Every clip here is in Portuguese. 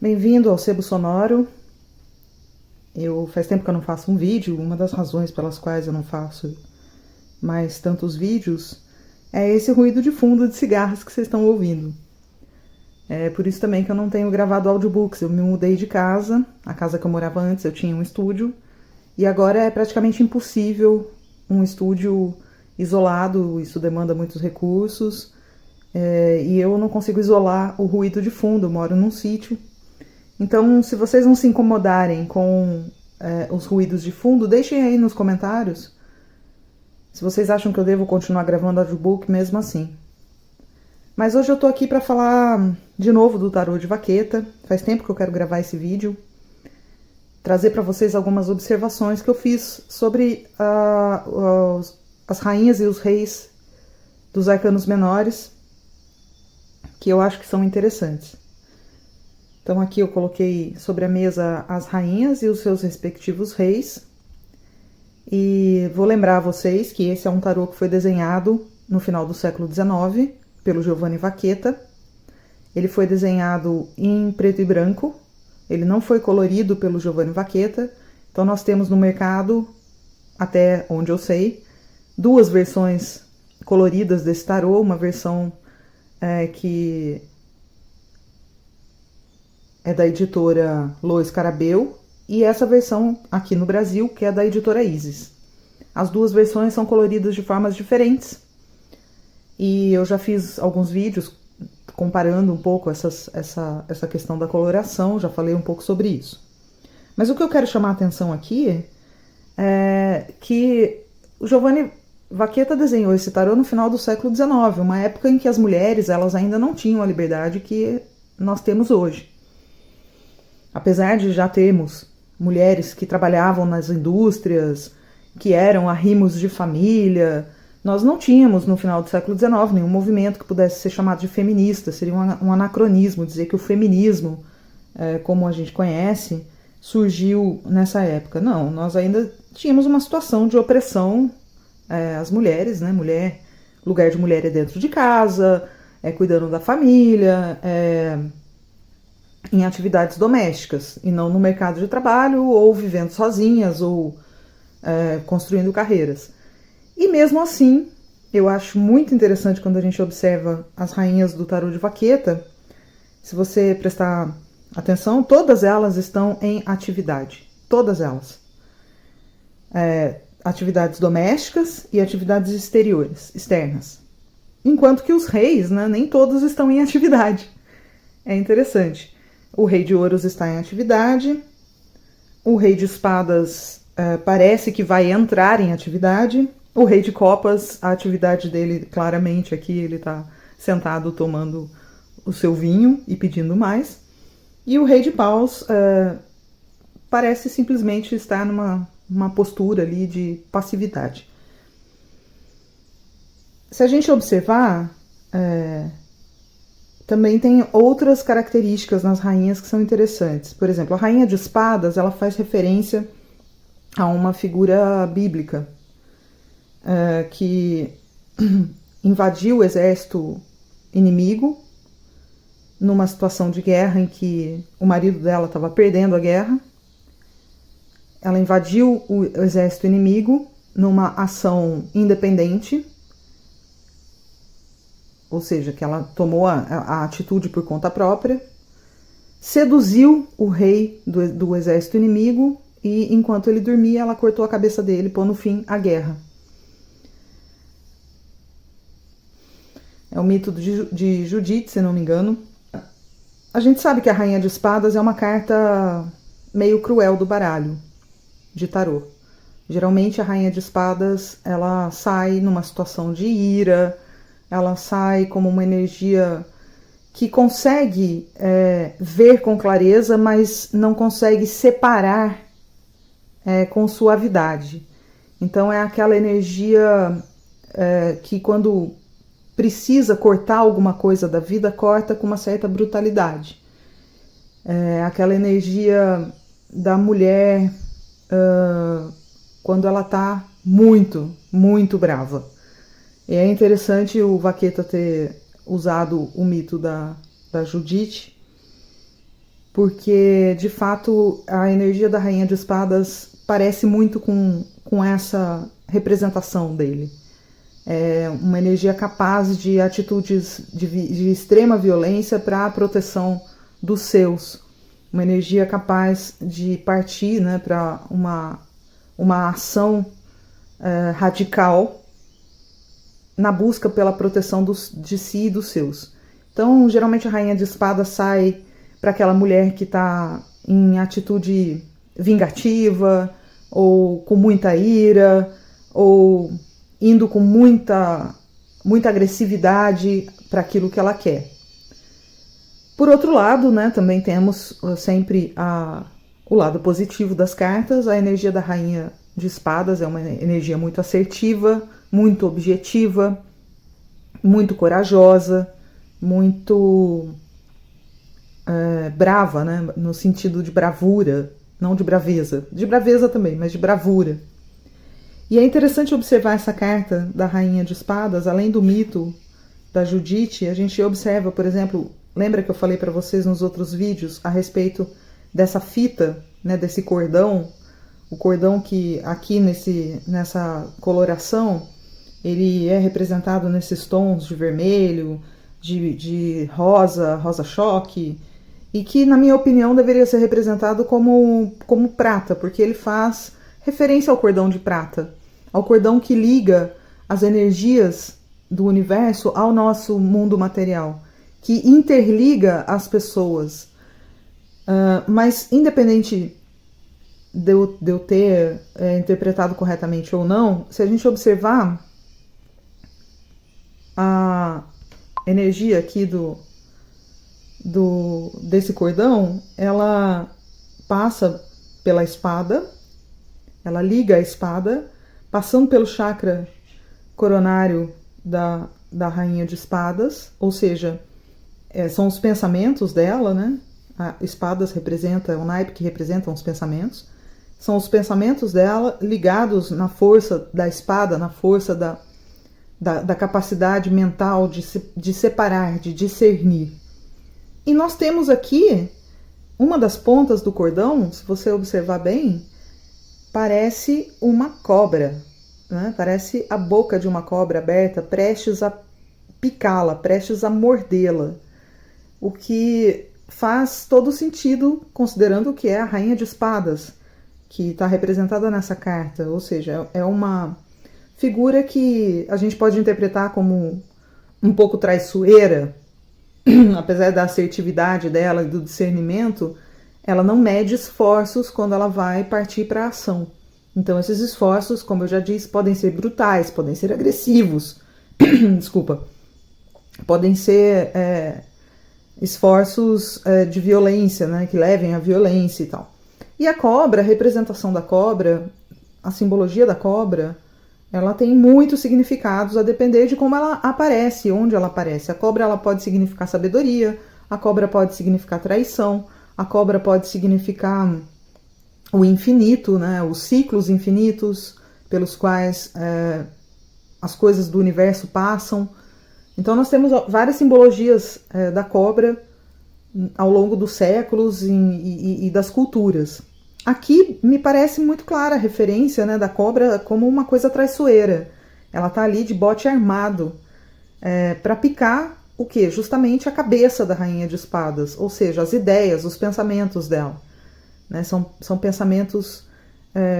Bem-vindo ao Sebo Sonoro. Faz tempo que eu não faço um vídeo. Uma das razões pelas quais eu não faço mais tantos vídeos é esse ruído de fundo de cigarros que vocês estão ouvindo. É por isso também que eu não tenho gravado audiobooks. Eu me mudei de casa. A casa que eu morava antes eu tinha um estúdio. E agora é praticamente impossível um estúdio isolado. Isso demanda muitos recursos. E eu não consigo isolar o ruído de fundo. Eu moro num sítio. Então, se vocês não se incomodarem com os ruídos de fundo, deixem aí nos comentários se vocês acham que eu devo continuar gravando audiobook mesmo assim. Mas hoje eu tô aqui para falar de novo do tarô de Vaqueta. Faz tempo que eu quero gravar esse vídeo. Trazer para vocês algumas observações que eu fiz sobre as rainhas e os reis dos arcanos menores, que eu acho que são interessantes. Então aqui eu coloquei sobre a mesa as rainhas e os seus respectivos reis. E vou lembrar a vocês que esse é um tarô que foi desenhado no final do século XIX pelo Giovanni Vaqueta. Ele foi desenhado em preto e branco. Ele não foi colorido pelo Giovanni Vaqueta. Então nós temos no mercado, até onde eu sei, duas versões coloridas desse tarô. Uma versão que é da editora Lois Carabel, e essa versão aqui no Brasil, que é da editora Isis. As duas versões são coloridas de formas diferentes, e eu já fiz alguns vídeos comparando um pouco essa questão da coloração, já falei um pouco sobre isso. Mas o que eu quero chamar a atenção aqui é que o Giovanni Vaqueta desenhou esse tarô no final do século XIX, uma época em que as mulheres elas ainda não tinham a liberdade que nós temos hoje. Apesar de já termos mulheres que trabalhavam nas indústrias, que eram arrimos de família, nós não tínhamos no final do século XIX nenhum movimento que pudesse ser chamado de feminista. Seria um anacronismo dizer que o feminismo, como a gente conhece, surgiu nessa época. Não, nós ainda tínhamos uma situação de opressão às mulheres, né? Lugar de mulher é dentro de casa, cuidando da família, em atividades domésticas, e não no mercado de trabalho, ou vivendo sozinhas, ou construindo carreiras. E mesmo assim, eu acho muito interessante quando a gente observa as rainhas do tarô de Vaqueta. Se você prestar atenção, todas elas estão em atividade. Todas elas. Atividades domésticas e atividades externas. Enquanto que os reis, né, nem todos estão em atividade. É interessante. O rei de ouros está em atividade. O rei de espadas parece que vai entrar em atividade. O rei de copas, a atividade dele claramente aqui, ele está sentado tomando o seu vinho e pedindo mais. E o rei de paus parece simplesmente estar numa postura ali de passividade. Se a gente observar, também tem outras características nas rainhas que são interessantes. Por exemplo, a rainha de espadas, ela faz referência a uma figura bíblica que invadiu o exército inimigo numa situação de guerra em que o marido dela estava perdendo a guerra. Ela invadiu o exército inimigo numa ação independente, ou seja, que ela tomou a atitude por conta própria, seduziu o rei do exército inimigo e, enquanto ele dormia, ela cortou a cabeça dele, pondo fim à guerra. É o mito de Judite, se não me engano. A gente sabe que a Rainha de Espadas é uma carta meio cruel do baralho de tarô. Geralmente a Rainha de Espadas, ela sai numa situação de ira, ela sai como uma energia que consegue ver com clareza, mas não consegue separar com suavidade. Então é aquela energia que quando precisa cortar alguma coisa da vida, corta com uma certa brutalidade. É aquela energia da mulher quando ela está muito, muito brava. E é interessante o Vaqueta ter usado o mito da Judite, porque de fato a energia da Rainha de Espadas parece muito com essa representação dele. É uma energia capaz de atitudes de extrema violência para a proteção dos seus. Uma energia capaz de partir, né, para uma ação radical na busca pela proteção de si e dos seus. Então, geralmente a Rainha de Espadas sai para aquela mulher que está em atitude vingativa, ou com muita ira, ou indo com muita agressividade para aquilo que ela quer. Por outro lado, né, também temos sempre o lado positivo das cartas. A energia da Rainha de Espadas é uma energia muito assertiva, muito objetiva, muito corajosa, muito brava, né, no sentido de bravura, não de braveza também, mas de bravura. E é interessante observar essa carta da Rainha de Espadas, além do mito da Judite, a gente observa, por exemplo, lembra que eu falei para vocês nos outros vídeos a respeito dessa fita, né, desse cordão, o cordão que aqui nessa coloração, ele é representado nesses tons de vermelho, de rosa, rosa choque, e que, na minha opinião, deveria ser representado como prata, porque ele faz referência ao cordão de prata, ao cordão que liga as energias do universo ao nosso mundo material, que interliga as pessoas. Mas, independente de eu ter interpretado corretamente ou não, se a gente observar a energia aqui desse cordão, ela passa pela espada, ela liga a espada, passando pelo chakra coronário da Rainha de Espadas, ou seja, são os pensamentos dela, né? A espadas representa, o naipe que representam os pensamentos, são os pensamentos dela ligados na força da espada, na força da capacidade mental de separar, de discernir. E nós temos aqui uma das pontas do cordão, se você observar bem, parece uma cobra, né? Parece a boca de uma cobra aberta, prestes a picá-la, prestes a mordê-la. O que faz todo sentido, considerando que é a Rainha de Espadas, que está representada nessa carta. Ou seja, é uma figura que a gente pode interpretar como um pouco traiçoeira, apesar da assertividade dela e do discernimento, ela não mede esforços quando ela vai partir para a ação. Então, esses esforços, como eu já disse, podem ser brutais, podem ser agressivos, desculpa, podem ser esforços de violência, né, que levem à violência e tal. E a cobra, a representação da cobra, a simbologia da cobra, ela tem muitos significados a depender de como ela aparece, onde ela aparece. A cobra ela pode significar sabedoria, a cobra pode significar traição, a cobra pode significar o infinito, né, os ciclos infinitos pelos quais as coisas do universo passam. Então nós temos várias simbologias da cobra ao longo dos séculos e das culturas. Aqui me parece muito clara a referência, né, da cobra como uma coisa traiçoeira. Ela está ali de bote armado para picar o quê? Justamente a cabeça da Rainha de Espadas, ou seja, as ideias, os pensamentos dela. Né? São pensamentos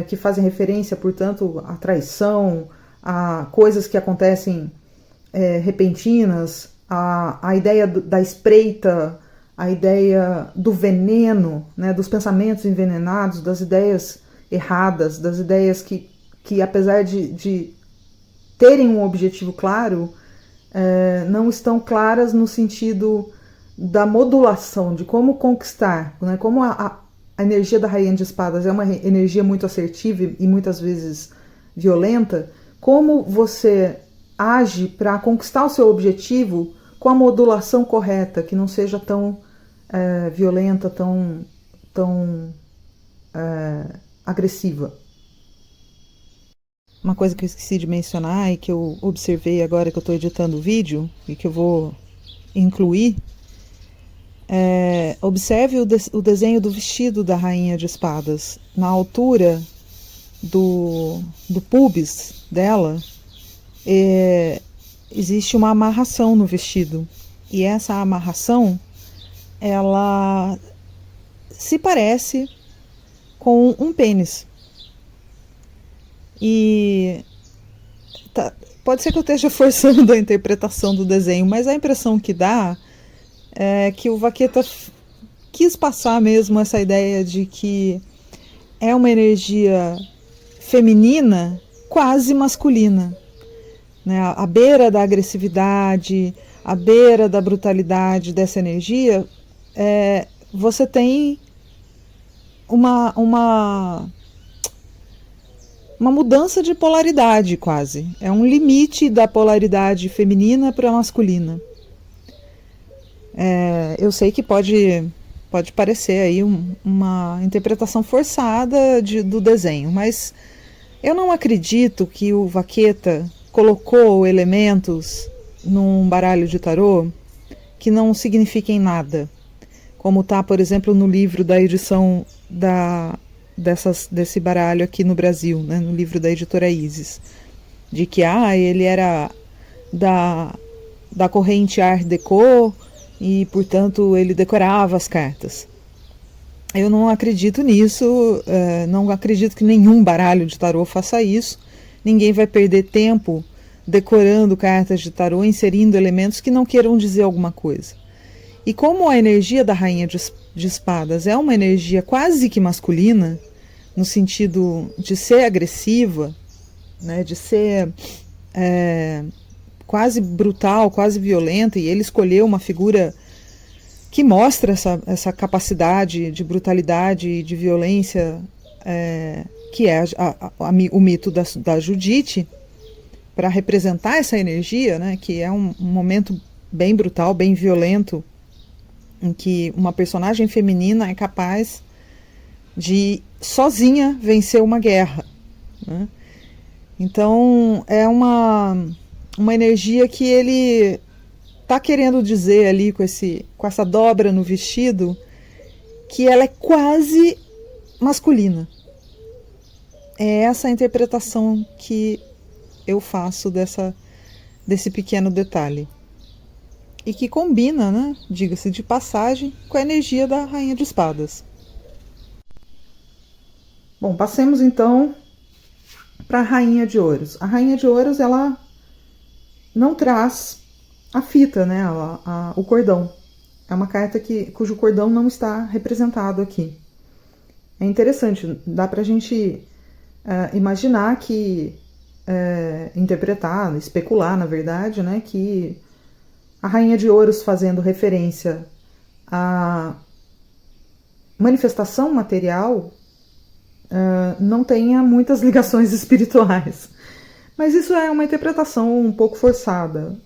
que fazem referência, portanto, à traição, a coisas que acontecem repentinas, a ideia da espreita, a ideia do veneno, né, dos pensamentos envenenados, das ideias erradas, das ideias que apesar de terem um objetivo claro, não estão claras no sentido da modulação, de como conquistar, né, como a energia da Rainha de Espadas é uma energia muito assertiva e muitas vezes violenta, como você age para conquistar o seu objetivo com a modulação correta, que não seja tão violenta, tão agressiva. Uma coisa que eu esqueci de mencionar e que eu observei agora que eu estou editando o vídeo e que eu vou incluir Observe o desenho do vestido da Rainha de Espadas. Na altura do pubis dela, existe uma amarração no vestido. E essa amarração, ela se parece com um pênis. E pode ser que eu esteja forçando a interpretação do desenho, mas a impressão que dá é que o Vaqueta quis passar mesmo essa ideia de que é uma energia feminina quase masculina, né? À beira da agressividade, à beira da brutalidade dessa energia, você tem uma mudança de polaridade quase. É um limite da polaridade feminina para a masculina. Eu sei que pode parecer aí uma interpretação forçada do desenho, mas eu não acredito que o Vaqueta colocou elementos num baralho de tarô que não signifiquem nada, como está, por exemplo, no livro da edição desse baralho aqui no Brasil, né, no livro da editora Isis, de que ele era da corrente Art Deco e, portanto, ele decorava as cartas. Eu não acredito nisso, não acredito que nenhum baralho de tarô faça isso. Ninguém vai perder tempo decorando cartas de tarô, inserindo elementos que não queiram dizer alguma coisa. E como a energia da Rainha de Espadas é uma energia quase que masculina, no sentido de ser agressiva, né, de ser quase brutal, quase violenta, e ele escolheu uma figura que mostra essa capacidade de brutalidade e de violência, que é o mito da Judite, para representar essa energia, né, que é um momento bem brutal, bem violento, em que uma personagem feminina é capaz de sozinha vencer uma guerra, né? Então é uma energia que ele está querendo dizer ali com essa dobra no vestido, que ela é quase masculina. É essa a interpretação que eu faço desse pequeno detalhe. E que combina, né, diga-se de passagem, com a energia da Rainha de Espadas. Bom, passemos então para a Rainha de Ouros. A Rainha de Ouros, ela não traz a fita, né, o cordão. É uma carta cujo cordão não está representado aqui. É interessante, dá para a gente imaginar que, interpretar, especular, na verdade, né, que a Rainha de Ouros, fazendo referência à manifestação material, não tenha muitas ligações espirituais. Mas isso é uma interpretação um pouco forçada.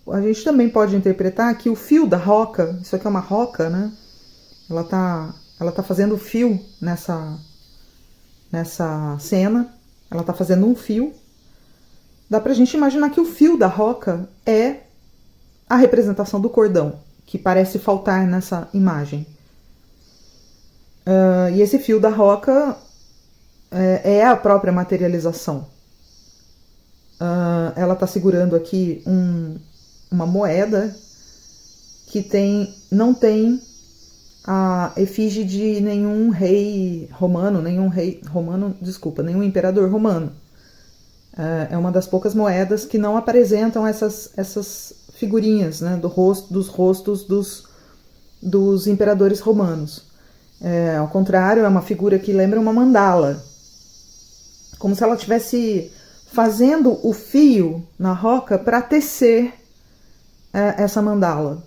A gente também pode interpretar que o fio da roca, isso aqui é uma roca, né? Ela tá fazendo fio nessa cena, ela tá fazendo um fio. Dá pra gente imaginar que o fio da roca é a representação do cordão, que parece faltar nessa imagem. E esse fio da roca é a própria materialização. Ela está segurando aqui uma moeda que não tem a efígie de nenhum nenhum imperador romano. É uma das poucas moedas que não apresentam essas figurinhas, né, dos rostos dos imperadores romanos. Ao contrário, é uma figura que lembra uma mandala, como se ela estivesse fazendo o fio na roca para tecer essa mandala.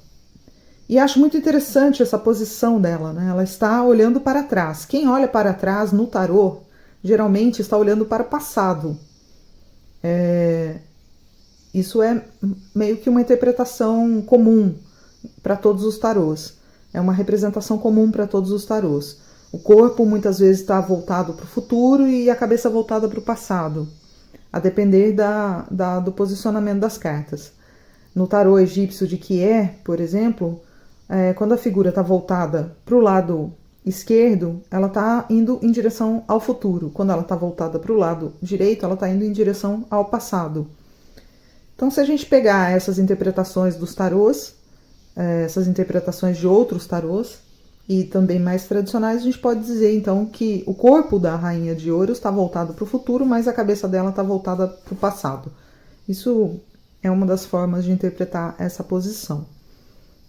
E acho muito interessante essa posição dela, né? Ela está olhando para trás. Quem olha para trás no tarô, geralmente está olhando para o passado. Isso é meio que uma interpretação comum para todos os tarôs. É uma representação comum para todos os tarôs. O corpo muitas vezes está voltado para o futuro e a cabeça voltada para o passado, a depender do posicionamento das cartas. No tarô egípcio de Quié, por exemplo, quando a figura está voltada para o lado esquerdo, ela está indo em direção ao futuro. Quando ela está voltada para o lado direito, ela está indo em direção ao passado. Então, se a gente pegar essas interpretações dos tarôs, essas interpretações de outros tarôs, e também mais tradicionais, a gente pode dizer, então, que o corpo da Rainha de Ouros está voltado para o futuro, mas a cabeça dela está voltada para o passado. Isso é uma das formas de interpretar essa posição.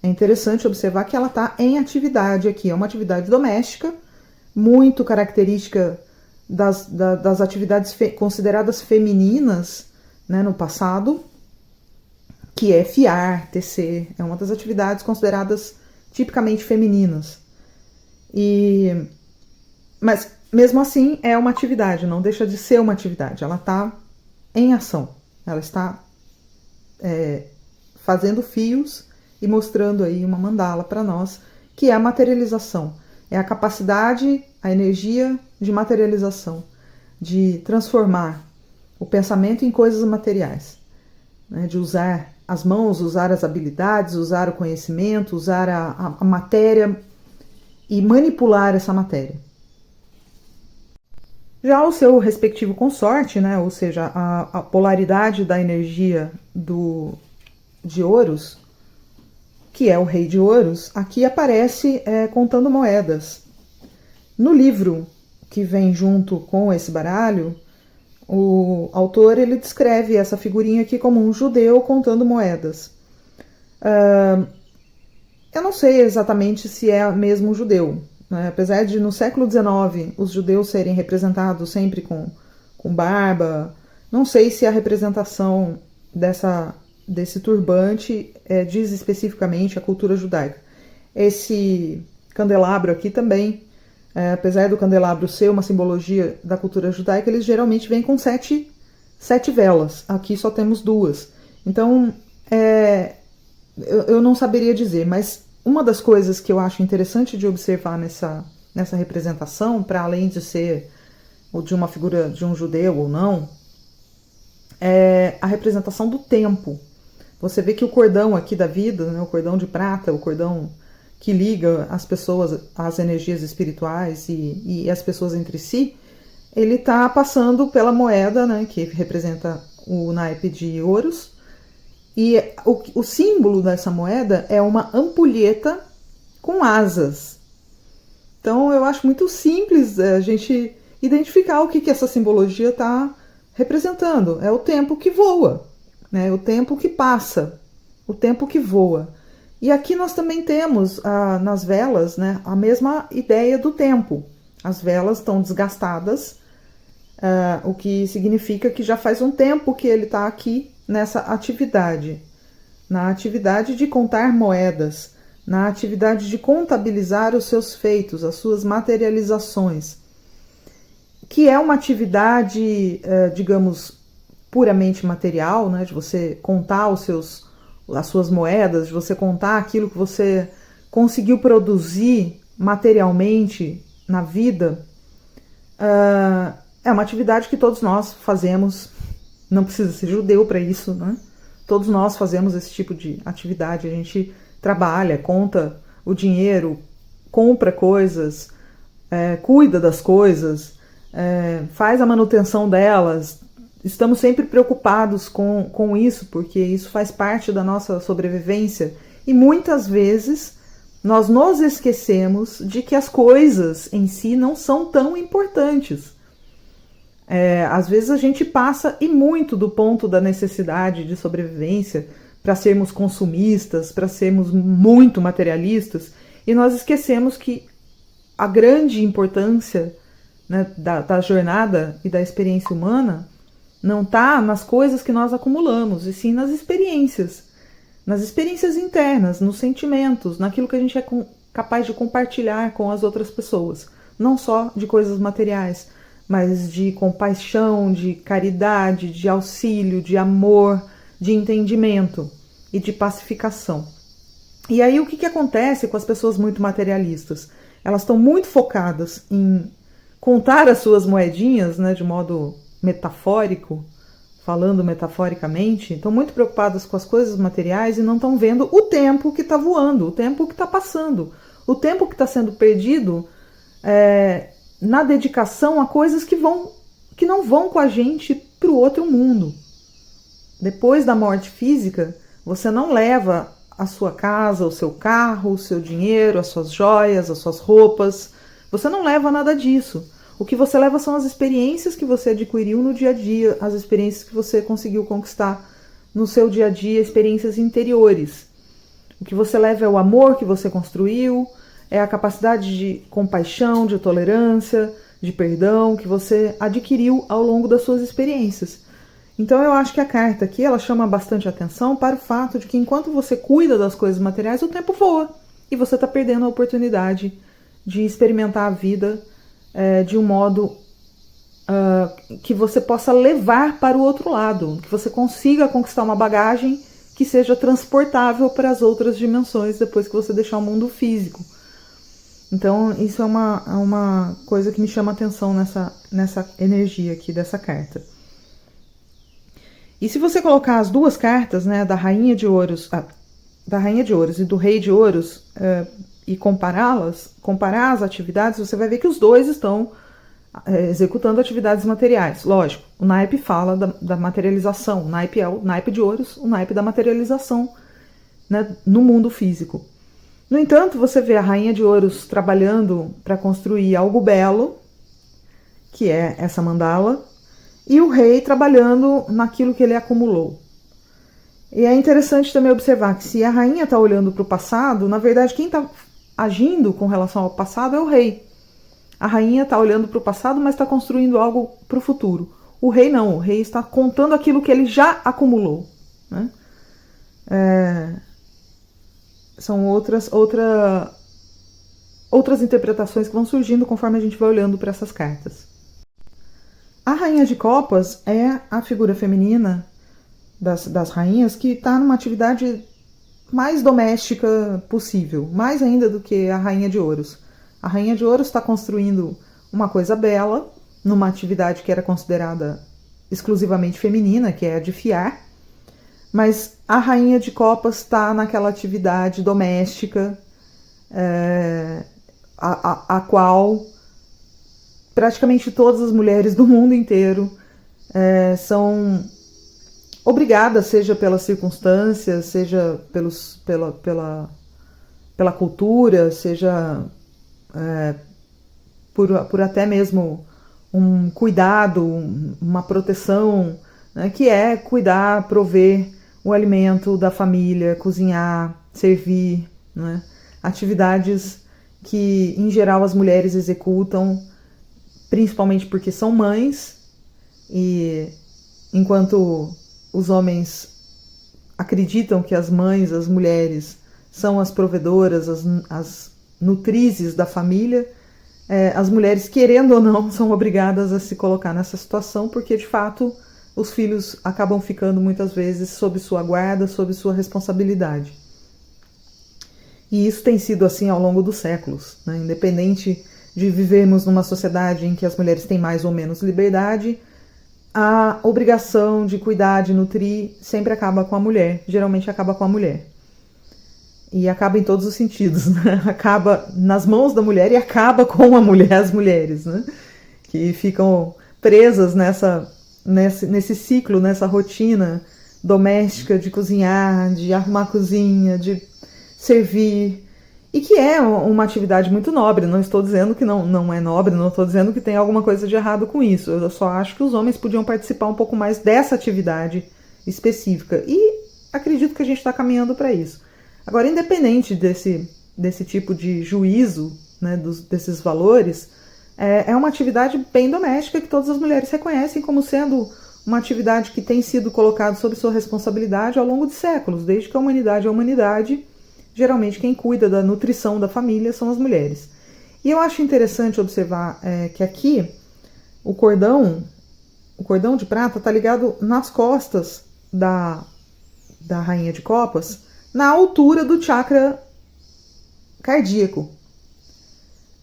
É interessante observar que ela está em atividade aqui, é uma atividade doméstica, muito característica das atividades consideradas femininas, né, no passado, que é fiar, tecer, é uma das atividades consideradas tipicamente femininas. Mas mesmo assim é uma atividade, não deixa de ser uma atividade, ela está em ação, ela está fazendo fios e mostrando aí uma mandala para nós, que é a materialização, é a capacidade, a energia de materialização, de transformar o pensamento em coisas materiais, né? De usar as mãos, usar as habilidades, usar o conhecimento, usar a matéria e manipular essa matéria. Já o seu respectivo consorte, né? Ou seja, a polaridade da energia de Ouros, que é o Rei de Ouros, aqui aparece contando moedas. No livro que vem junto com esse baralho, o autor ele descreve essa figurinha aqui como um judeu contando moedas. Eu não sei exatamente se é mesmo um judeu, né? Apesar de no século XIX os judeus serem representados sempre com barba, não sei se a representação desse turbante diz especificamente a cultura judaica. Esse candelabro aqui também, apesar do candelabro ser uma simbologia da cultura judaica, eles geralmente vêm com sete velas. Aqui só temos 2. Então, eu não saberia dizer, mas uma das coisas que eu acho interessante de observar nessa representação, para além de ser ou de uma figura de um judeu ou não, é a representação do tempo. Você vê que o cordão aqui da vida, né, o cordão de prata, o cordão que liga as pessoas às energias espirituais e as pessoas entre si, ele está passando pela moeda, né, que representa o naipe de ouros, e o símbolo dessa moeda é uma ampulheta com asas. Então eu acho muito simples a gente identificar o que essa simbologia está representando. É o tempo que voa, né? O tempo que passa, o tempo que voa. E aqui nós também temos nas velas, né, a mesma ideia do tempo. As velas estão desgastadas, o que significa que já faz um tempo que ele está aqui nessa atividade. Na atividade de contar moedas, na atividade de contabilizar os seus feitos, as suas materializações, que é uma atividade, digamos, puramente material, né, de você contar as suas moedas, de você contar aquilo que você conseguiu produzir materialmente na vida. É uma atividade que todos nós fazemos, não precisa ser judeu para isso, né? Todos nós fazemos esse tipo de atividade, a gente trabalha, conta o dinheiro, compra coisas, cuida das coisas, faz a manutenção delas. Estamos sempre preocupados com isso, porque isso faz parte da nossa sobrevivência. E muitas vezes nós nos esquecemos de que as coisas em si não são tão importantes. Às vezes a gente passa e muito do ponto da necessidade de sobrevivência para sermos consumistas, para sermos muito materialistas, e nós esquecemos que a grande importância, né, da jornada e da experiência humana não está nas coisas que nós acumulamos, e sim nas experiências internas, nos sentimentos, naquilo que a gente é capaz de compartilhar com as outras pessoas, não só de coisas materiais, mas de compaixão, de caridade, de auxílio, de amor, de entendimento e de pacificação. E aí o que acontece com as pessoas muito materialistas? Elas estão muito focadas em contar as suas moedinhas, né, de modo metafórico, falando metaforicamente, estão muito preocupadas com as coisas materiais e não estão vendo o tempo que está voando, o tempo que está passando, o tempo que está sendo perdido na dedicação a coisas que não vão com a gente para o outro mundo. Depois da morte física, você não leva a sua casa, o seu carro, o seu dinheiro, as suas joias, as suas roupas. Você não leva nada disso. O que você leva são as experiências que você adquiriu no dia a dia, as experiências que você conseguiu conquistar no seu dia a dia, experiências interiores. O que você leva é o amor que você construiu, é a capacidade de compaixão, de tolerância, de perdão que você adquiriu ao longo das suas experiências. Então eu acho que a carta aqui ela chama bastante atenção para o fato de que enquanto você cuida das coisas materiais, o tempo voa e você está perdendo a oportunidade de experimentar a vida de um modo que você possa levar para o outro lado, que você consiga conquistar uma bagagem que seja transportável para as outras dimensões depois que você deixar o mundo físico. Então isso é uma coisa que me chama atenção nessa energia aqui dessa carta. E se você colocar as duas cartas, né, da Rainha de Ouros e do Rei de Ouros, e comparar as atividades, você vai ver que os dois estão executando atividades materiais. Lógico, o naipe fala da materialização, o naipe é o naipe de Ouros, o naipe da materialização, né, no mundo físico. No entanto, você vê a Rainha de Ouros trabalhando para construir algo belo, que é essa mandala, e o rei trabalhando naquilo que ele acumulou. E é interessante também observar que se a rainha está olhando para o passado, na verdade quem está agindo com relação ao passado é o rei. A rainha está olhando para o passado, mas está construindo algo para o futuro. O rei não, o rei está contando aquilo que ele já acumulou, né? São outras interpretações que vão surgindo conforme a gente vai olhando para essas cartas. A Rainha de Copas é a figura feminina das rainhas que está numa atividade mais doméstica possível, mais ainda do que a Rainha de Ouros. A Rainha de Ouros está construindo uma coisa bela, numa atividade que era considerada exclusivamente feminina, que é a de fiar, mas a Rainha de Copas está naquela atividade doméstica, a qual praticamente todas as mulheres do mundo inteiro são obrigadas, seja pelas circunstâncias, seja pela cultura, seja por até mesmo um cuidado, uma proteção, né, que é cuidar, prover o alimento da família, cozinhar, servir, né, atividades que em geral as mulheres executam, principalmente porque são mães, e enquanto os homens acreditam que as mães, as mulheres, são as provedoras, as nutrizes da família, as mulheres, querendo ou não, são obrigadas a se colocar nessa situação, porque de fato os filhos acabam ficando muitas vezes sob sua guarda, sob sua responsabilidade. E isso tem sido assim ao longo dos séculos, né? Independente de vivermos numa sociedade em que as mulheres têm mais ou menos liberdade, a obrigação de cuidar, de nutrir, sempre acaba com a mulher, geralmente acaba com a mulher. E acaba em todos os sentidos, né? Acaba nas mãos da mulher e acaba com a mulher, as mulheres, né? Que ficam presas nesse ciclo, nessa rotina doméstica de cozinhar, de arrumar a cozinha, de servir, e que é uma atividade muito nobre. Não estou dizendo que não é nobre, não estou dizendo que tem alguma coisa de errado com isso. Eu só acho que os homens podiam participar um pouco mais dessa atividade específica. E acredito que a gente está caminhando para isso. Agora, independente desse tipo de juízo, né, desses valores, é uma atividade bem doméstica que todas as mulheres reconhecem como sendo uma atividade que tem sido colocada sob sua responsabilidade ao longo de séculos. Desde que a humanidade é a humanidade, geralmente quem cuida da nutrição da família são as mulheres. E eu acho interessante observar que aqui o cordão de prata está ligado nas costas da Rainha de Copas, na altura do chakra cardíaco,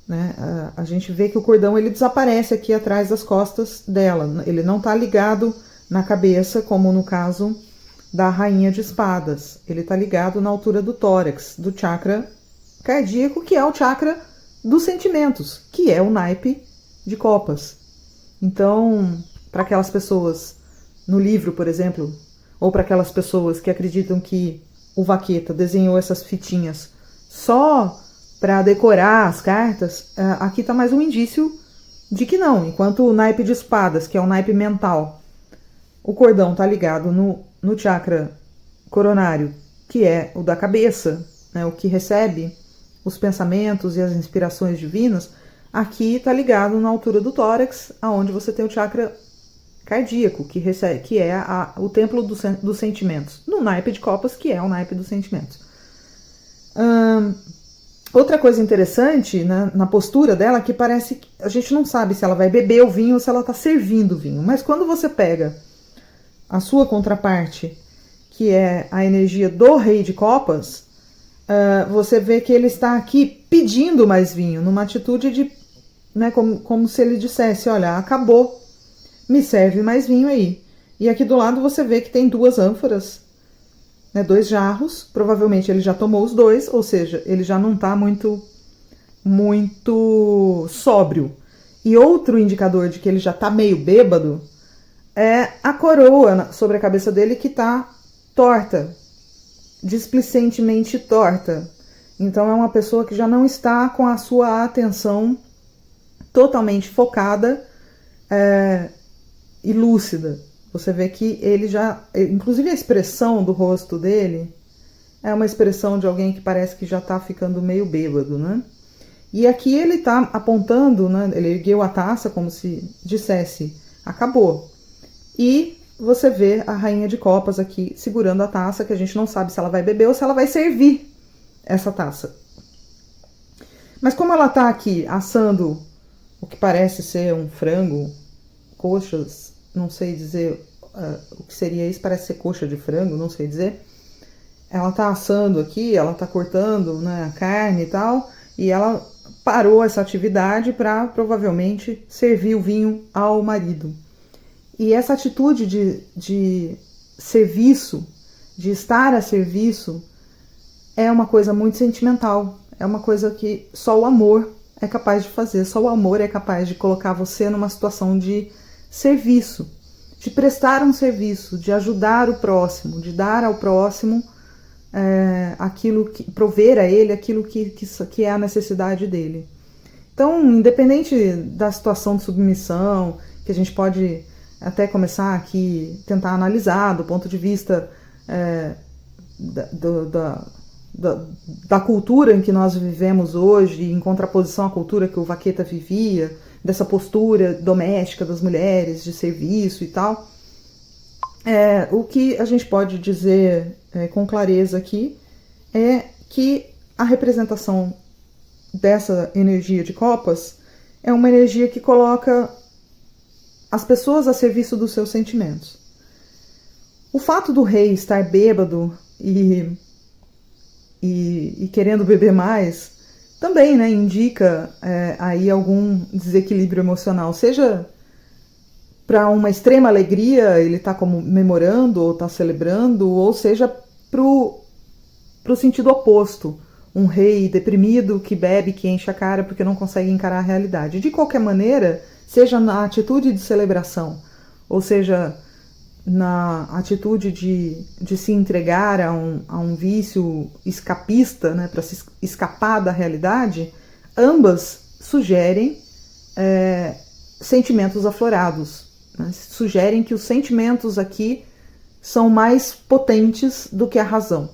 né? A gente vê que o cordão ele desaparece aqui atrás das costas dela. Ele não está ligado na cabeça, como no caso da Rainha de Espadas. Ele está ligado na altura do tórax, do chakra cardíaco, que é o chakra dos sentimentos, que é o naipe de copas. Então, para aquelas pessoas no livro, por exemplo, ou para aquelas pessoas que acreditam que o Vaqueta desenhou essas fitinhas só para decorar as cartas, aqui está mais um indício de que não. Enquanto o naipe de espadas, que é o naipe mental, o cordão está ligado no chakra coronário, que é o da cabeça, né, o que recebe os pensamentos e as inspirações divinas, aqui está ligado na altura do tórax, aonde você tem o chakra cardíaco, que é o templo dos sentimentos, no naipe de copas, que é o naipe dos sentimentos. Outra coisa interessante, né, na postura dela, que parece que a gente não sabe se ela vai beber o vinho ou se ela está servindo o vinho, mas quando você pega a sua contraparte, que é a energia do rei de copas, você vê que ele está aqui pedindo mais vinho, numa atitude de, né, como se ele dissesse, olha, acabou, me serve mais vinho aí. E aqui do lado você vê que tem 2 ânforas, né, 2 jarros, provavelmente ele já tomou os 2, ou seja, ele já não está muito sóbrio. E outro indicador de que ele já está meio bêbado é a coroa sobre a cabeça dele, que está torta, displicentemente torta. Então é uma pessoa que já não está com a sua atenção totalmente focada e lúcida. Você vê que ele já... Inclusive a expressão do rosto dele é uma expressão de alguém que parece que já está ficando meio bêbado, né? E aqui ele está apontando, né? Ele ergueu a taça como se dissesse, acabou. E você vê a Rainha de Copas aqui segurando a taça, que a gente não sabe se ela vai beber ou se ela vai servir essa taça. Mas como ela está aqui assando o que parece ser um frango, coxas, não sei dizer o que seria isso, parece ser coxa de frango, não sei dizer. Ela está assando aqui, ela está cortando, né, a carne e tal, e ela parou essa atividade para provavelmente servir o vinho ao marido. E essa atitude de serviço, de estar a serviço, é uma coisa muito sentimental, é uma coisa que só o amor é capaz de fazer, só o amor é capaz de colocar você numa situação de serviço, de prestar um serviço, de ajudar o próximo, de dar ao próximo aquilo que prover a ele aquilo que é a necessidade dele. Então, independente da situação de submissão, que a gente pode até começar aqui tentar analisar do ponto de vista da cultura em que nós vivemos hoje, em contraposição à cultura que o Vaqueta vivia, dessa postura doméstica das mulheres, de serviço e tal. O que a gente pode dizer com clareza aqui é que a representação dessa energia de copas é uma energia que coloca as pessoas a serviço dos seus sentimentos. O fato do rei estar bêbado e querendo beber mais também, né, indica aí algum desequilíbrio emocional, seja para uma extrema alegria, ele está comemorando ou está celebrando, ou seja para o sentido oposto, um rei deprimido que bebe, que enche a cara porque não consegue encarar a realidade. De qualquer maneira, seja na atitude de celebração, ou seja na atitude de se entregar a um vício escapista, né, para se escapar da realidade, ambas sugerem sentimentos aflorados, né, sugerem que os sentimentos aqui são mais potentes do que a razão.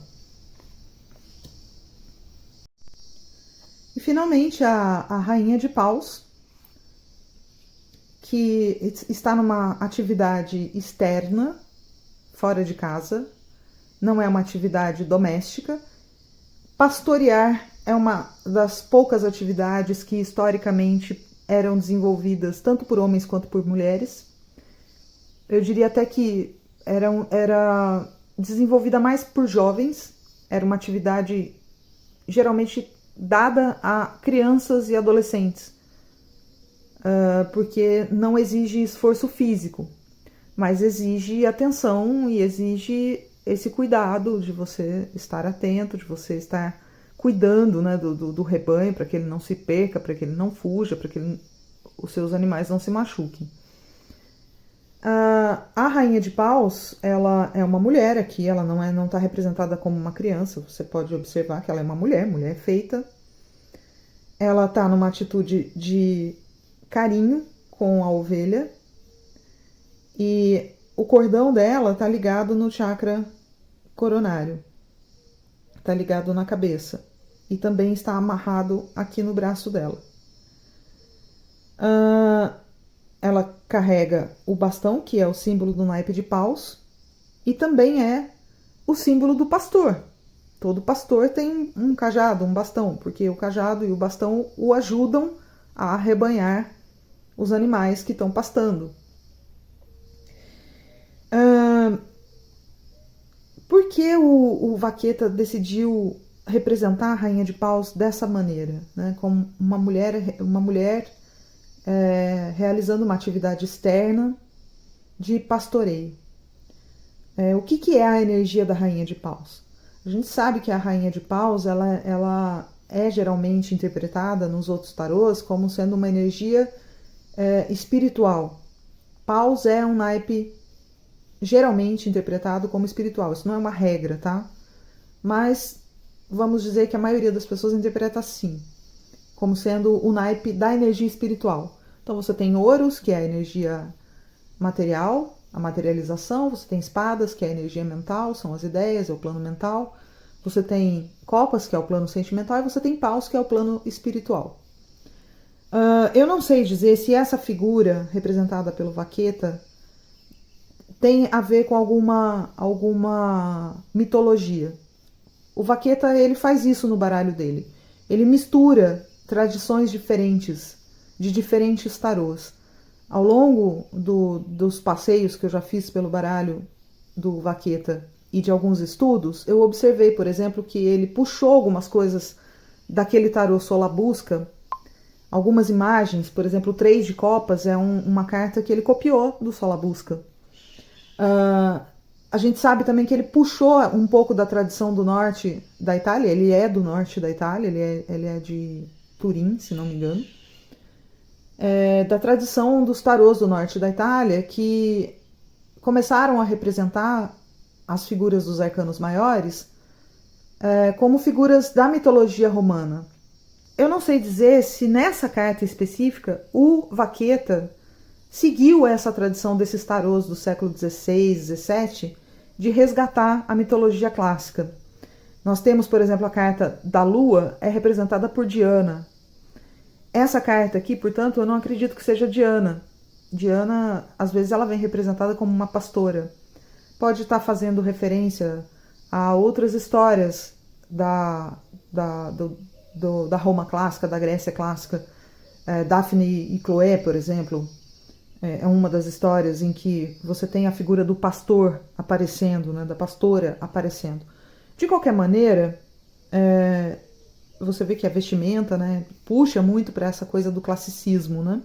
E finalmente a Rainha de Paus, que está numa atividade externa, fora de casa, não é uma atividade doméstica. Pastorear é uma das poucas atividades que historicamente eram desenvolvidas tanto por homens quanto por mulheres. Eu diria até que era desenvolvida mais por jovens, era uma atividade geralmente dada a crianças e adolescentes, porque não exige esforço físico. mas exige atenção e exige esse cuidado de você estar atento, de você estar cuidando, né, do rebanho, para que ele não se perca, para que ele não fuja, para que os seus animais não se machuquem. A rainha de paus, ela é uma mulher aqui, ela não está representada como uma criança, você pode observar que ela é uma mulher feita. Ela está numa atitude de carinho com a ovelha e o cordão dela está ligado no chakra coronário, está ligado na cabeça e também está amarrado aqui no braço dela. Ela carrega o bastão, que é o símbolo do naipe de paus, e também é o símbolo do pastor. Todo pastor tem um cajado, um bastão, porque o cajado e o bastão o ajudam a arrebanhar os animais que estão pastando. Por que o Vaqueta decidiu representar a rainha de paus dessa maneira, né? Como uma mulher realizando uma atividade externa de pastoreio. O que é a energia da rainha de paus? A gente sabe que a rainha de paus ela é geralmente interpretada nos outros tarôs como sendo uma energia espiritual. Paus é um naipe geralmente interpretado como espiritual. Isso não é uma regra, tá? Mas vamos dizer que a maioria das pessoas interpreta assim, como sendo o naipe da energia espiritual. Então você tem ouros, que é a energia material, a materialização, você tem espadas, que é a energia mental, são as ideias, é o plano mental, você tem copas, que é o plano sentimental, e você tem paus, que é o plano espiritual. Eu não sei dizer se essa figura representada pelo Vaqueta tem a ver com alguma mitologia. O Vaqueta, ele faz isso no baralho dele. Ele mistura tradições diferentes, de diferentes tarôs. Ao longo dos passeios que eu já fiz pelo baralho do Vaqueta e de alguns estudos, eu observei, por exemplo, que ele puxou algumas coisas daquele tarô Solabusca, algumas imagens, por exemplo, o 3 de copas é uma carta que ele copiou do Solabusca. A gente sabe também que ele puxou um pouco da tradição do norte da Itália, ele é do norte da Itália, ele é de Turim, se não me engano, da tradição dos tarôs do norte da Itália, que começaram a representar as figuras dos arcanos maiores como figuras da mitologia romana. Eu não sei dizer se nessa carta específica o Vaqueta seguiu essa tradição desses tarôs do século XVI, XVII, de resgatar a mitologia clássica. Nós temos, por exemplo, a carta da Lua, é representada por Diana. Essa carta aqui, portanto, eu não acredito que seja Diana. Diana, às vezes, ela vem representada como uma pastora. Pode estar fazendo referência a outras histórias da Roma clássica, da Grécia clássica. Daphne e Chloé, por exemplo, é uma das histórias em que você tem a figura do pastor aparecendo, né, da pastora aparecendo. De qualquer maneira, você vê que a vestimenta, né, puxa muito para essa coisa do classicismo, né?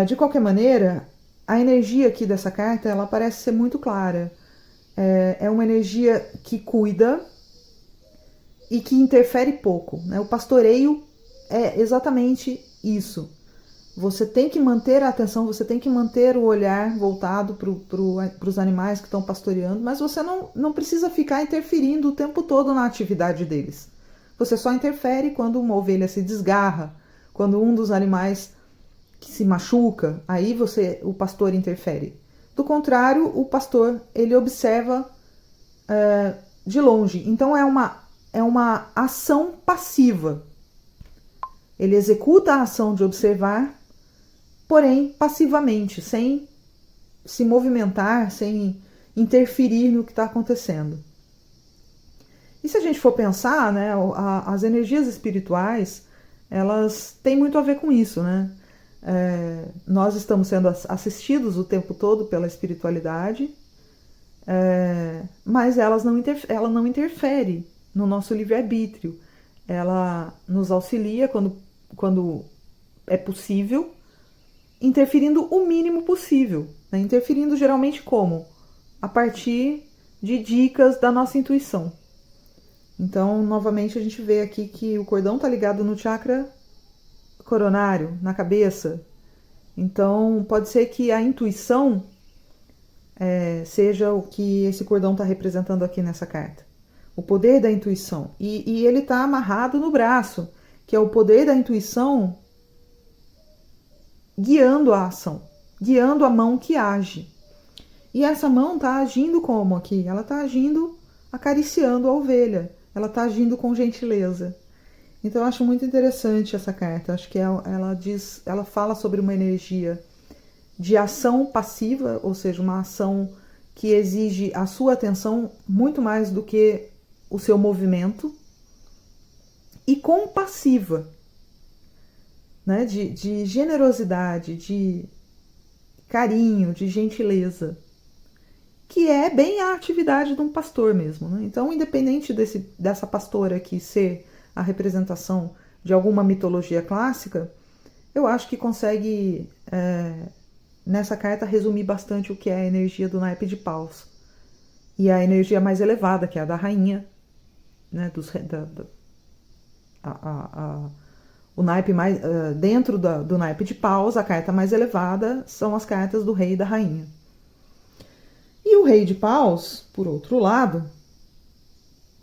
De qualquer maneira, a energia aqui dessa carta, ela parece ser muito clara. É uma energia que cuida e que interfere pouco, né? O pastoreio é exatamente isso. Você tem que manter a atenção, você tem que manter o olhar voltado para os animais que estão pastoreando, mas você não precisa ficar interferindo o tempo todo na atividade deles. Você só interfere quando uma ovelha se desgarra, quando um dos animais que se machuca, aí o pastor interfere. Do contrário, o pastor ele observa de longe. Então é uma ação passiva. Ele executa a ação de observar, porém passivamente, sem se movimentar, sem interferir no que está acontecendo. E se a gente for pensar, né, as energias espirituais, elas têm muito a ver com isso, né? Nós estamos sendo assistidos o tempo todo pela espiritualidade, mas ela não interfere no nosso livre-arbítrio. Ela nos auxilia quando é possível interferindo o mínimo possível, né? Interferindo geralmente como? A partir de dicas da nossa intuição. Então, novamente, a gente vê aqui que o cordão está ligado no chakra coronário, na cabeça. Então, pode ser que a intuição seja o que esse cordão está representando aqui nessa carta. O poder da intuição. E ele está amarrado no braço, que é o poder da intuição guiando a ação, guiando a mão que age. E essa mão está agindo como aqui? Ela está agindo acariciando a ovelha. Ela está agindo com gentileza. Então eu acho muito interessante essa carta. Acho que ela fala sobre uma energia de ação passiva, ou seja, uma ação que exige a sua atenção muito mais do que o seu movimento, e compassiva, né? De generosidade, de carinho, de gentileza, que é bem a atividade de um pastor mesmo, né? Então, independente dessa pastora aqui ser a representação de alguma mitologia clássica, eu acho que consegue, nessa carta, resumir bastante o que é a energia do naipe de paus. E a energia mais elevada, que é a da rainha, né? O naipe mais, dentro do naipe de paus, a carta mais elevada são as cartas do rei e da rainha. E o rei de paus, por outro lado,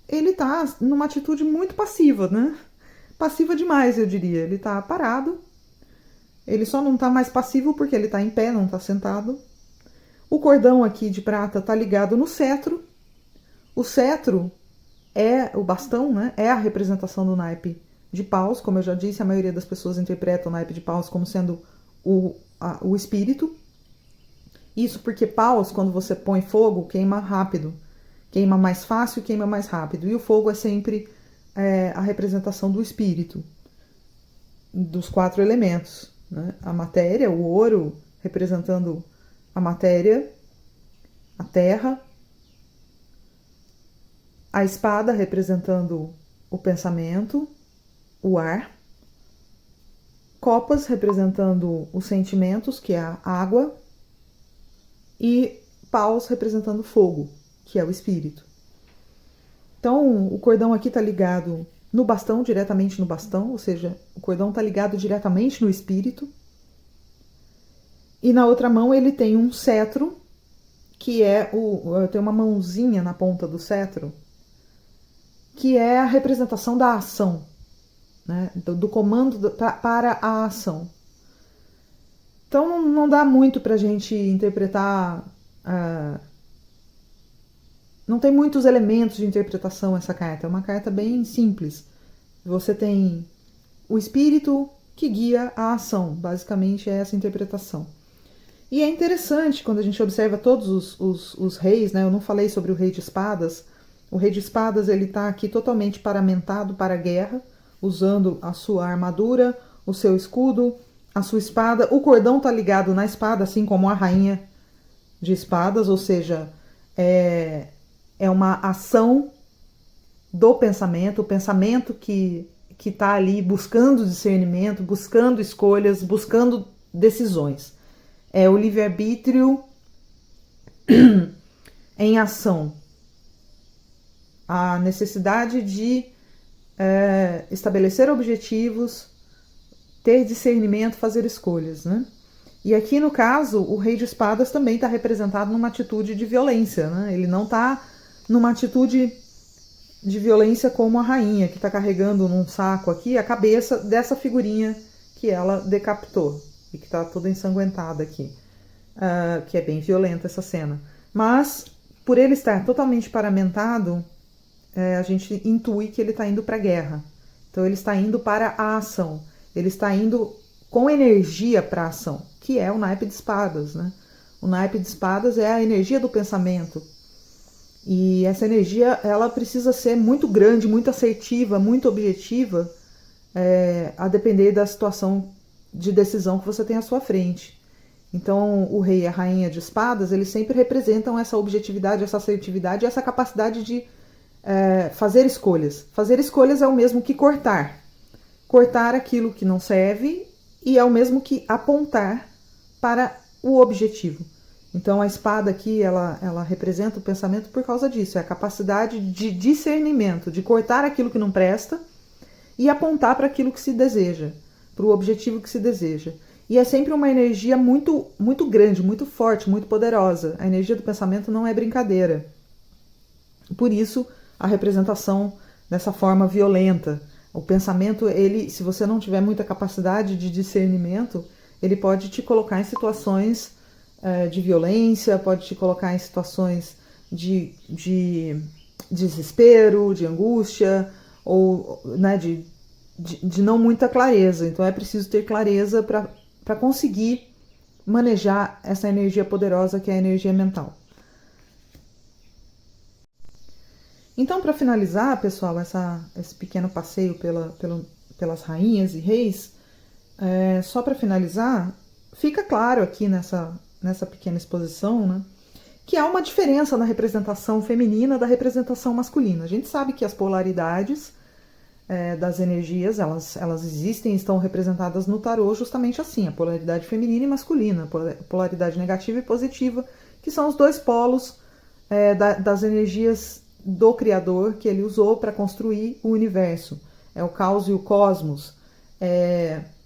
ele tá numa atitude muito passiva, né? Passiva demais, eu diria. Ele tá parado. Ele só não tá mais passivo porque ele tá em pé, não tá sentado. O cordão aqui de prata tá ligado no cetro. O cetro é o bastão, né? É a representação do naipe de paus. Como eu já disse, a maioria das pessoas interpreta o naipe de paus como sendo o espírito. Isso porque paus, quando você põe fogo, queima rápido. Queima mais fácil, queima mais rápido. E o fogo é sempre a representação do espírito, dos 4 elementos, né? A matéria, o ouro, representando a matéria, a terra. A espada, representando o pensamento, o ar. Copas, representando os sentimentos, que é a água. E paus, representando fogo, que é o espírito. Então, o cordão aqui está ligado no bastão, diretamente no bastão, ou seja, o cordão está ligado diretamente no espírito. E na outra mão ele tem um cetro, que tem uma mãozinha na ponta do cetro, que é a representação da ação, né? Do comando para a ação. Então não dá muito para a gente interpretar, não tem muitos elementos de interpretação essa carta, é uma carta bem simples. Você tem o espírito que guia a ação, basicamente é essa interpretação. E é interessante quando a gente observa todos os reis, né? Eu não falei sobre o rei de espadas. O rei de espadas ele está aqui totalmente paramentado para a guerra, usando a sua armadura, o seu escudo, a sua espada. O cordão está ligado na espada, assim como a rainha de espadas, ou seja, é uma ação do pensamento, o pensamento que está ali buscando discernimento, buscando escolhas, buscando decisões. É o livre-arbítrio em ação. A necessidade de estabelecer objetivos, ter discernimento, fazer escolhas, né? E aqui, no caso, o rei de espadas também está representado numa atitude de violência, né? Ele não está numa atitude de violência como a rainha, que está carregando num saco aqui a cabeça dessa figurinha que ela decapitou e que está toda ensanguentada aqui, que é bem violenta essa cena. Mas, por ele estar totalmente paramentado, a gente intui que ele está indo para a guerra. Então, ele está indo para a ação. Ele está indo com energia para a ação, que é o naipe de espadas, né? O naipe de espadas é a energia do pensamento. E essa energia, ela precisa ser muito grande, muito assertiva, muito objetiva, a depender da situação de decisão que você tem à sua frente. Então, o rei e a rainha de espadas, eles sempre representam essa objetividade, essa assertividade, essa capacidade de fazer escolhas. Fazer escolhas é o mesmo que cortar. Cortar aquilo que não serve e é o mesmo que apontar para o objetivo. Então a espada aqui, ela representa o pensamento por causa disso, é a capacidade de discernimento, de cortar aquilo que não presta e apontar para aquilo que se deseja, para o objetivo que se deseja. E é sempre uma energia muito, muito grande, muito forte, muito poderosa. A energia do pensamento não é brincadeira. Por isso, a representação dessa forma violenta. O pensamento, ele, se você não tiver muita capacidade de discernimento, ele pode te colocar em situações de violência, pode te colocar em situações de desespero, de angústia, ou né, de não muita clareza. Então é preciso ter clareza para conseguir manejar essa energia poderosa que é a energia mental. Então, para finalizar, pessoal, esse pequeno passeio pelas rainhas e reis, só para finalizar, fica claro aqui nessa pequena exposição, né, que há uma diferença na representação feminina da representação masculina. A gente sabe que as polaridades das energias, elas existem e estão representadas no tarô justamente assim, a polaridade feminina e masculina, a polaridade negativa e positiva, que são os dois polos das energias do Criador que ele usou para construir o universo. É o caos e o cosmos,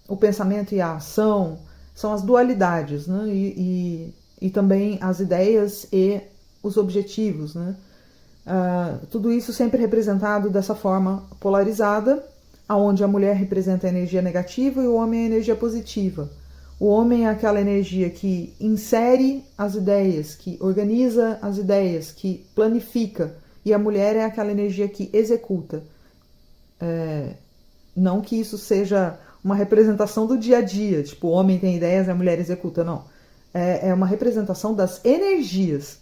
o pensamento e a ação, são as dualidades, né? E também as ideias e os objetivos, né? Tudo isso sempre representado dessa forma polarizada, onde a mulher representa a energia negativa e o homem a energia positiva. O homem é aquela energia que insere as ideias, que organiza as ideias, que planifica, e a mulher é aquela energia que executa. Não que isso seja uma representação do dia a dia, tipo, o homem tem ideias e a mulher executa, não. É uma representação das energias,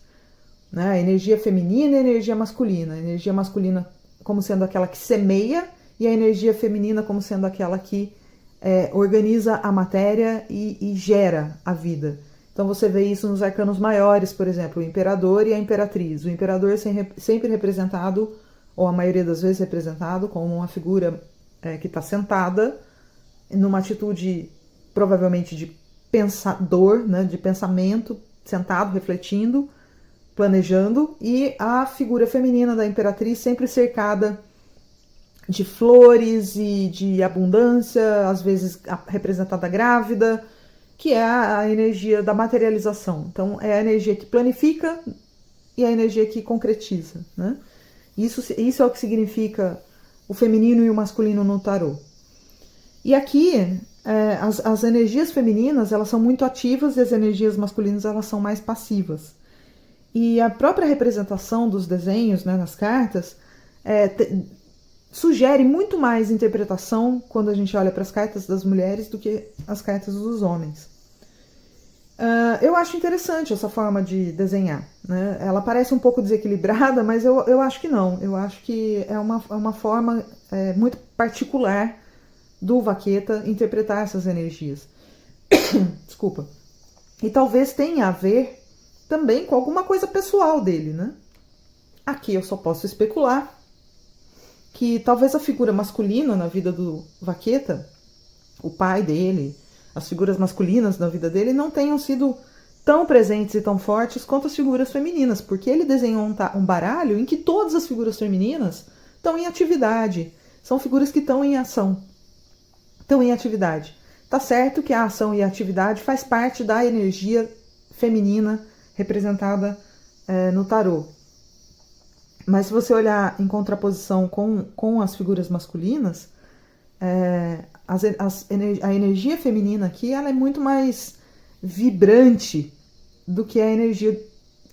né? A energia feminina e a energia masculina. A energia masculina como sendo aquela que semeia e a energia feminina como sendo aquela que organiza a matéria e gera a vida. Então você vê isso nos arcanos maiores, por exemplo, o imperador e a imperatriz. O imperador sempre representado, ou a maioria das vezes representado, como uma figura que está sentada numa atitude provavelmente de pensador, né, de pensamento, sentado, refletindo, planejando, e a figura feminina da imperatriz sempre cercada de flores e de abundância, às vezes representada grávida, que é a energia da materialização. Então, é a energia que planifica e a energia que concretiza, né? Isso é o que significa o feminino e o masculino no tarô. E aqui, as energias femininas, elas são muito ativas e as energias masculinas, elas são mais passivas. E a própria representação dos desenhos, né, nas cartas, sugere muito mais interpretação quando a gente olha para as cartas das mulheres do que as cartas dos homens. Eu acho interessante essa forma de desenhar, né? Ela parece um pouco desequilibrada, mas eu acho que não. Eu acho que é uma forma muito particular do Vaqueta interpretar essas energias. Desculpa. E talvez tenha a ver também com alguma coisa pessoal dele, né? Aqui eu só posso especular que talvez a figura masculina na vida do Vaqueta, o pai dele, as figuras masculinas na vida dele não tenham sido tão presentes e tão fortes quanto as figuras femininas, porque ele desenhou um baralho em que todas as figuras femininas estão em atividade, são figuras que estão em ação, estão em atividade. Tá certo que a ação e a atividade faz parte da energia feminina representada no tarô. Mas se você olhar em contraposição com as figuras masculinas, a energia feminina aqui ela é muito mais vibrante do que a energia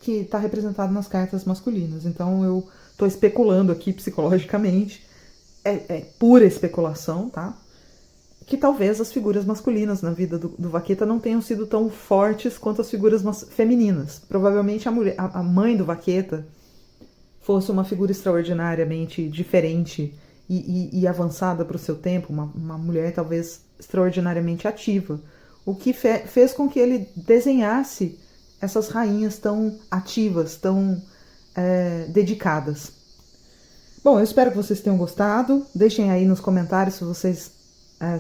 que está representada nas cartas masculinas. Então eu estou especulando aqui psicologicamente, é pura especulação, tá? Que talvez as figuras masculinas na vida do Vaqueta não tenham sido tão fortes quanto as figuras femininas. Provavelmente a mãe do Vaqueta fosse uma figura extraordinariamente diferente e avançada para o seu tempo, uma mulher talvez extraordinariamente ativa, o que fez com que ele desenhasse essas rainhas tão ativas, tão dedicadas. Bom, eu espero que vocês tenham gostado. Deixem aí nos comentários se vocês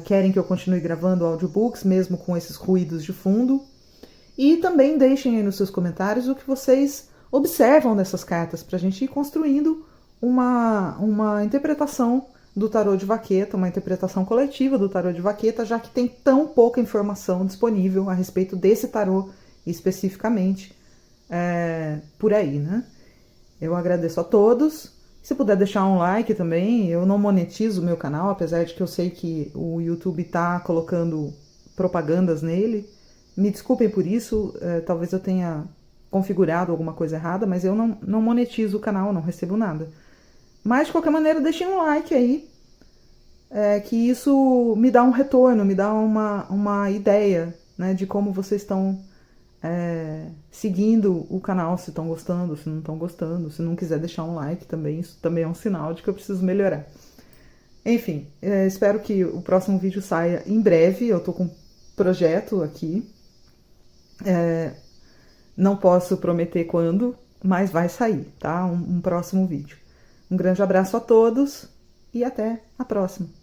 querem que eu continue gravando audiobooks, mesmo com esses ruídos de fundo. E também deixem aí nos seus comentários o que vocês observam dessas cartas, para a gente ir construindo uma interpretação do tarô de Vaqueta, uma interpretação coletiva do tarô de Vaqueta, já que tem tão pouca informação disponível a respeito desse tarô especificamente por aí, né? Eu agradeço a todos. Se puder deixar um like também, eu não monetizo o meu canal, apesar de que eu sei que o YouTube tá colocando propagandas nele. Me desculpem por isso, talvez eu tenha configurado alguma coisa errada, mas eu não monetizo o canal, não recebo nada. Mas, de qualquer maneira, deixem um like aí, que isso me dá um retorno, me dá uma ideia, né, de como vocês estão seguindo o canal, se estão gostando, se não estão gostando. Se não quiser deixar um like também, isso também é um sinal de que eu preciso melhorar. Enfim, espero que o próximo vídeo saia em breve. Eu tô com um projeto aqui. Não posso prometer quando, mas vai sair, tá? Um próximo vídeo. Um grande abraço a todos e até a próxima.